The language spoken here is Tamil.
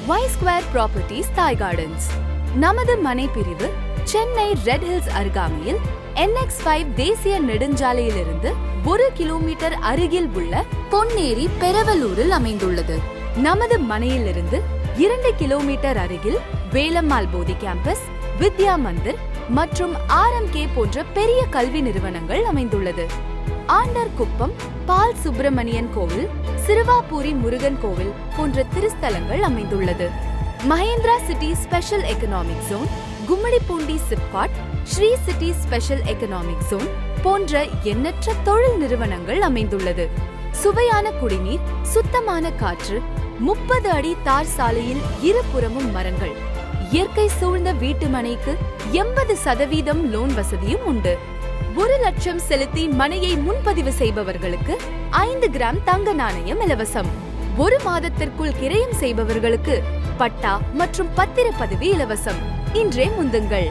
Y Square Properties Thai Gardens. நமது மனை பிரிவு சென்னை ரெட் ஹில்ஸ் அருகாமையில் NX5 தேசிய நெடுஞ்சாலையிலிருந்து 1 கிலோமீட்டர் அருகில் உள்ள பொன்னேரி பெரவலூரில் அமைந்துள்ளது. நமது மனையிலிருந்து 2 கிலோமீட்டர் அருகில் வேலம்மாள் போதி கேம்பஸ், வித்யா மந்திர் மற்றும் RMK போன்ற பெரிய கல்வி நிறுவனங்கள் அமைந்துள்ளது. ஆண்டர் குப்பம், பால் சுப்பிரமணியன் கோவில், சிறுவாபூரி முருகன் கோவில் போன்ற திருஸ்தலங்கள் அமைந்துள்ளது. Mahindra city special economic zone, Gummidipoondi SIPCOT, Sri city special economic zone போன்ற எண்ணற்ற தொழில் நிறுவனங்கள் அமைந்துள்ளது. சுவையான குடிநீர், சுத்தமான காற்று, 30 அடி தார் சாலையில் இருபுறமும் மரங்கள், இயற்கை சூழ்ந்த வீட்டு மனைக்கு 80% லோன் வசதியும் உண்டு. 1 லட்சம் செலுத்தி மனையை முன்பதிவு செய்பவர்களுக்கு 5 கிராம் தங்க நாணயம் இலவசம். 1 மாதத்திற்குள் கிரயம் செய்பவர்களுக்கு பட்டா மற்றும் பத்திரப்பதிவு இலவசம். இன்றே முந்துங்கள்.